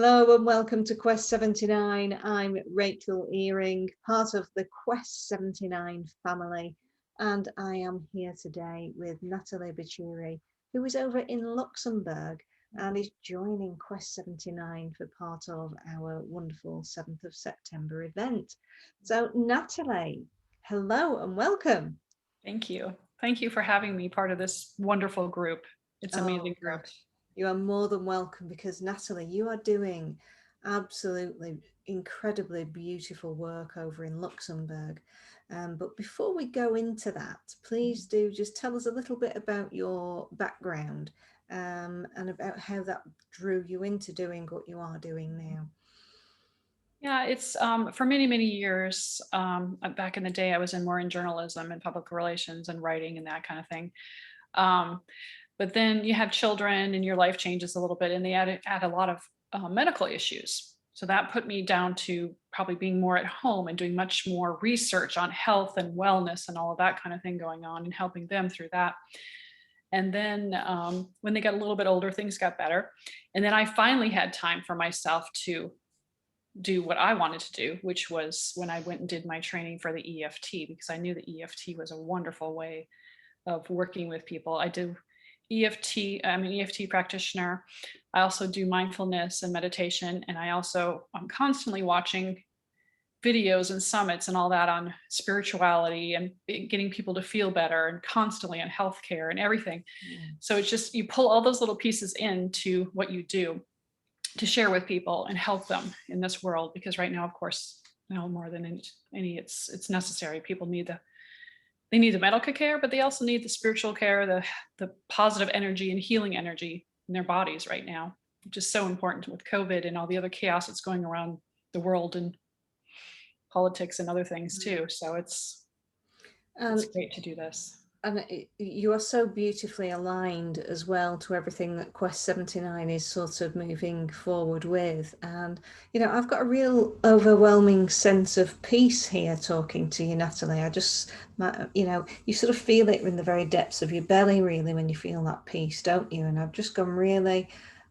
Hello and welcome to Quest 79. I'm Rchel Earing, part of the Quest 79 family, and I am here today with Natalie Bachiri, who is over in Luxembourg and is joining Quest 79 for part of our wonderful 7th of September event. So Natalie, hello and welcome. Thank you. Thank you for having me part of this wonderful group. It's an Oh amazing group. gosh, you are more than welcome because Natalie, you are doing absolutely incredibly beautiful work over in Luxembourg. But before we go into that, please do just tell us a little bit about your background and about how that drew you into doing what you are doing now. Yeah, it's for many, many years. Back in the day, I was more in journalism and public relations and writing and that kind of thing. Um, but then you have children and your life changes a little bit, and they add a lot of medical issues. So that put me down to probably being more at home and doing much more research on health and wellness and all of that kind of thing going on and helping them through that. And then when they got a little bit older, things got better. And then I finally had time for myself to do what I wanted to do, which was when I went and did my training for the EFT, because I knew the EFT was a wonderful way of working with people. I do EFT, I'm an EFT practitioner. I also do mindfulness and meditation. And I'm constantly watching videos and summits and all that on spirituality and getting people to feel better and constantly on healthcare and everything. So it's just, you pull all those little pieces into what you do to share with people and help them in this world, because right now, of course, now more than any it's necessary. People need the medical care, but they also need the spiritual care, the positive energy and healing energy in their bodies right now, which is so important with COVID and all the other chaos that's going around the world and politics and other things too. So it's And great to do this. you are so beautifully aligned as well to everything that Quest 79 is sort of moving forward with. And, I've got a real overwhelming sense of peace here talking to you, Natalie. You sort of feel it in the very depths of your belly, really, when you feel that peace, don't you? And I've just gone really,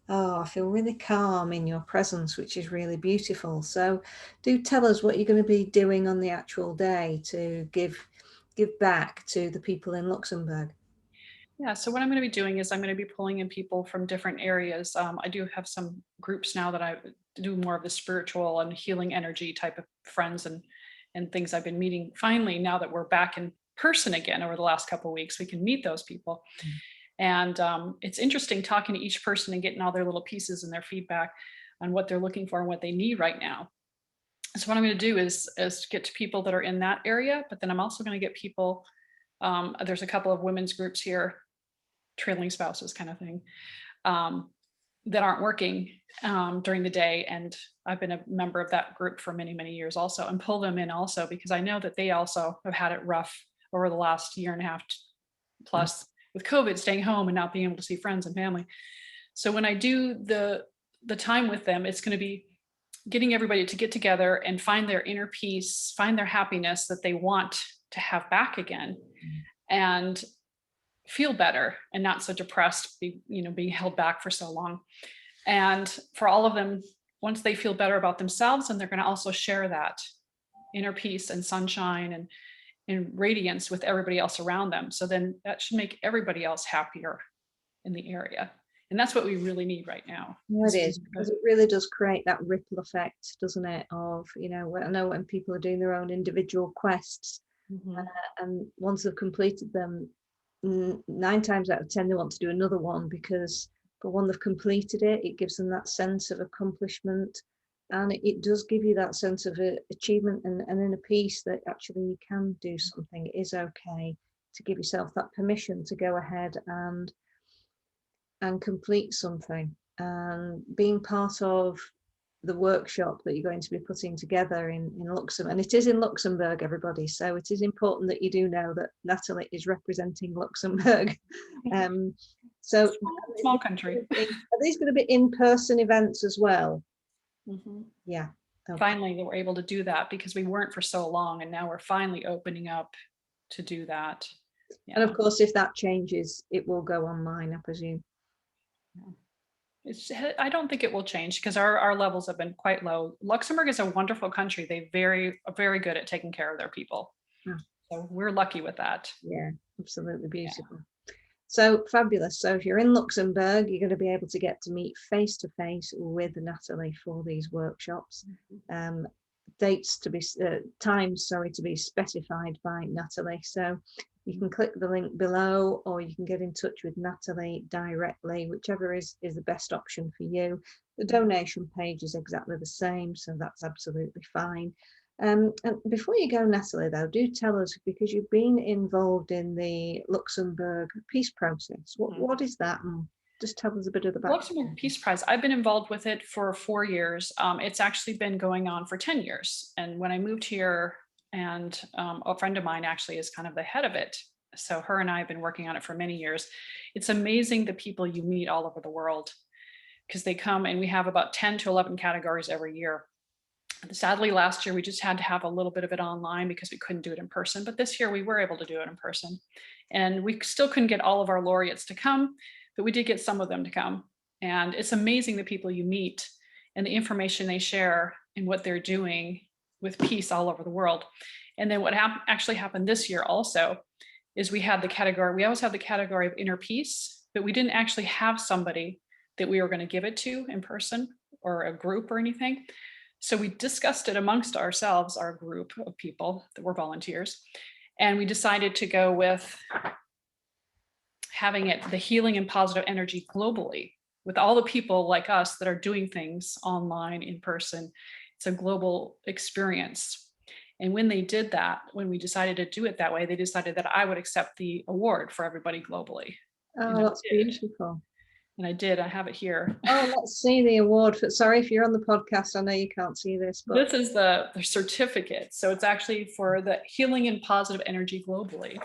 I feel really calm in your presence, which is really beautiful. So do tell us what you're going to be doing on the actual day to give back to the people in Luxembourg. Yeah, so what I'm going to be doing is I'm going to be pulling in people from different areas. I do have some groups now that I do more of the spiritual and healing energy type of friends and things I've been meeting. Finally, now that we're back in person again over the last couple of weeks, we can meet those people. And it's interesting talking to each person and getting all their little pieces and their feedback on what they're looking for and what they need right now. So what I'm going to do is get to people that are in that area, but then I'm also going to get people. There's a couple of women's groups here, trailing spouses kind of thing, um, that aren't working during the day. And I've been a member of that group for many, many years also, and pull them in also because I know that they also have had it rough over the last year and a half plus with COVID, staying home and not being able to see friends and family. So when I do the time with them, it's going to be getting everybody to get together and find their inner peace, find their happiness that they want to have back again, and feel better and not so depressed, being held back for so long. And for all of them, once they feel better about themselves, and they're going to also share that inner peace and sunshine and radiance with everybody else around them. So then that should make everybody else happier in the area. And that's what we really need right now. No, it is, because it really does create that ripple effect, doesn't it? Of, I know when people are doing their own individual quests, and once they've completed them, 9 times out of 10, they want to do another one because, for one, they've completed it. It gives them that sense of accomplishment. And it does give you that sense of achievement and inner peace that actually you can do something. It is okay to give yourself that permission to go ahead and complete something. And being part of the workshop that you're going to be putting together in Luxembourg, and it is in Luxembourg, everybody, so it is important that you do know that Natalie is representing Luxembourg. So small country. Are these going to be in-person events as well? Yeah. Okay. Finally, they were able to do that because we weren't for so long, and now we're finally opening up to do that. Yeah. And of course, if that changes, it will go online, I presume. I don't think it will change because our levels have been quite low. Luxembourg is a wonderful country. Are very good at taking care of their people. Oh, So we're lucky with that. yeah, absolutely Yeah. beautiful. So fabulous. So if you're in Luxembourg, you're going to be able to get to meet face to face with Natalie for these workshops. Um, dates to be times, sorry, to be specified by Natalie. So you can click the link below, or you can get in touch with Natalie directly, whichever is the best option for you. The donation page is exactly the same, so that's absolutely fine. And before you go, Natalie, though, do tell us, because you've been involved in the Luxembourg peace process. What is that? And just tell us a bit of the Luxembourg background. Peace Prize. I've been involved with it for 4 years. It's actually been going on for 10 years. And when I moved here, and a friend of mine actually is kind of the head of it. So her and I have been working on it for many years. It's amazing the people you meet all over the world because they come, and we have about 10 to 11 categories every year. Sadly, last year we just had to have a little bit of it online because we couldn't do it in person. But this year we were able to do it in person. And we still couldn't get all of our laureates to come, but we did get some of them to come. And it's amazing the people you meet and the information they share and what they're doing with peace all over the world. And then what actually happened this year also is we always have the category of inner peace, but we didn't actually have somebody that we were going to give it to in person or a group or anything. So we discussed it amongst ourselves, our group of people that were volunteers, and we decided to go with having it the healing and positive energy globally with all the people like us that are doing things online, in person. It's a global experience. And when they did that, when we decided to do it that way, they decided that I would accept the award for everybody globally. And Oh, I that's did. beautiful. And I did. I have it here. Oh, let's see the award for. Sorry if you're on the podcast, I know you can't see this, but This is the certificate. So it's actually for the healing and positive energy globally.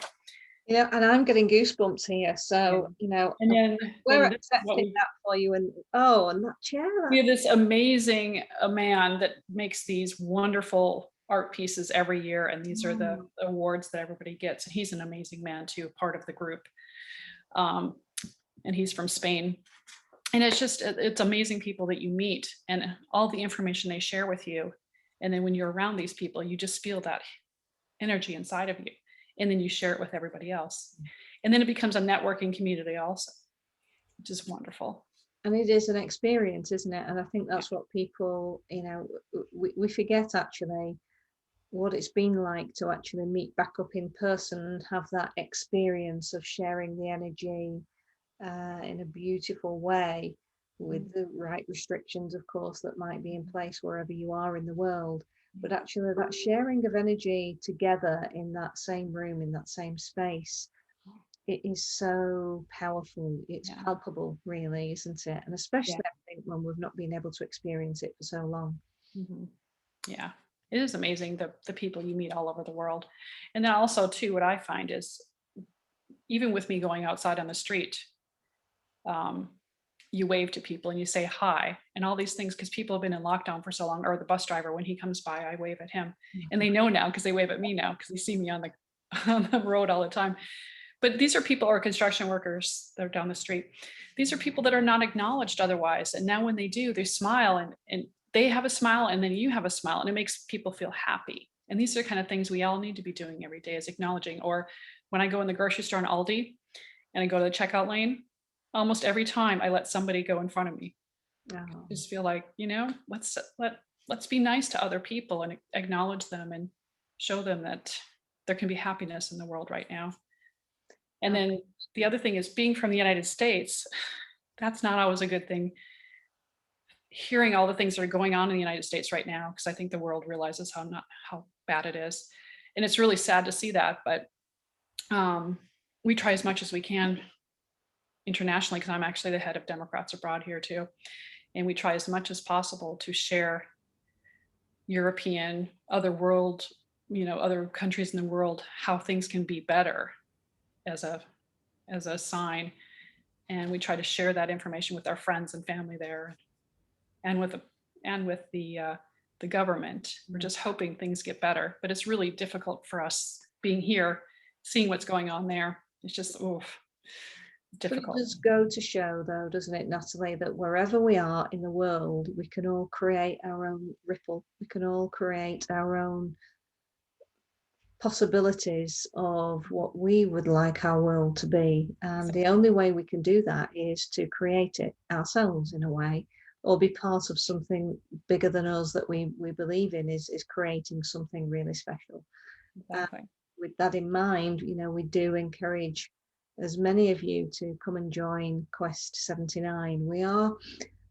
and I'm getting goosebumps here. So And we're then this is what accepting that for you. And that chair. we have this amazing man that makes these wonderful art pieces every year. And these are the awards that everybody gets. And he's an amazing man too, part of the group. And he's from Spain. And it's amazing people that you meet and all the information they share with you. And then when you're around these people, you just feel that energy inside of you. And then you share it with everybody else. And then it becomes a networking community also, which is wonderful. And it is an experience, isn't it? And I think that's what people, we forget actually what it's been like to actually meet back up in person and have that experience of sharing the energy in a beautiful way, with the right restrictions, of course, that might be in place wherever you are in the world. But actually, that sharing of energy together in that same room, in that same space, it is so powerful. It's palpable, really, isn't it? And especially, I think, when we've not been able to experience it for so long. Yeah, it is amazing the people you meet all over the world. And then also too, what I find is even with me going outside on the street, you wave to people and you say hi and all these things because people have been in lockdown for so long. Or the bus driver, when he comes by, I wave at him. And they know now because they wave at me now because they see me on the road all the time. But these are people, or construction workers that are down the street. These are people that are not acknowledged otherwise. And now when they do, they smile and they have a smile, and then you have a smile, and it makes people feel happy. And these are the kind of things we all need to be doing every day, is acknowledging. Or when I go in the grocery store in Aldi and I go to the checkout lane, almost every time I let somebody go in front of me. Just feel like, let's be nice to other people and acknowledge them and show them that there can be happiness in the world right now. And then the other thing is, being from the United States, that's not always a good thing. Hearing all the things that are going on in the United States right now, because I think the world realizes how bad it is. And it's really sad to see that, but we try as much as we can internationally, because I'm actually the head of Democrats Abroad here too. And we try as much as possible to share European, other world, other countries in the world, how things can be better as a sign. And we try to share that information with our friends and family there, and with the government. We're just hoping things get better, but it's really difficult for us being here, seeing what's going on there. It's just, But it difficult. does go to show, though, doesn't it, Natalie, that wherever we are in the world, we can all create our own ripple. We can all create our own possibilities of what we would like our world to be. And the only way we can do that is to create it ourselves in a way, or be part of something bigger than us that we believe in is creating something really special. And Exactly. with that in mind, we do encourage as many of you to come and join Quest 79. We are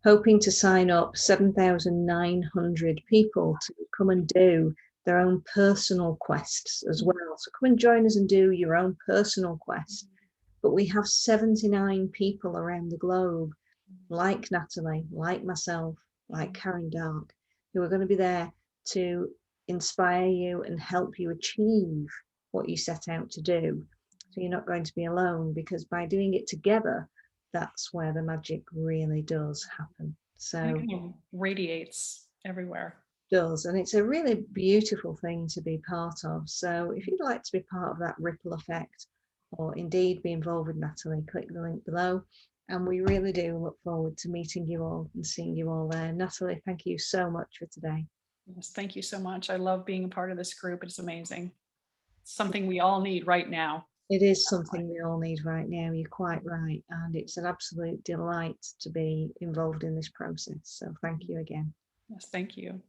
hoping to sign up 7,900 people to come and do their own personal quests as well. So come and join us and do your own personal quest. But we have 79 people around the globe, like Natalie, like myself, like Karen Dark, who are going to be there to inspire you and help you achieve what you set out to do. So you're not going to be alone, because by doing it together, that's where the magic really does happen. And it So kind of radiates everywhere. does, and it's a really beautiful thing to be part of. So if you'd like to be part of that ripple effect, or indeed be involved with Natalie, click the link below. And we really do look forward to meeting you all and seeing you all there. Natalie, thank you so much for today. Yes, thank you so much. I love being a part of this group. It's amazing. It's something we all need right now. It is something we all need right now. You're quite right. And it's an absolute delight to be involved in this process. So thank you again. Yes, thank you.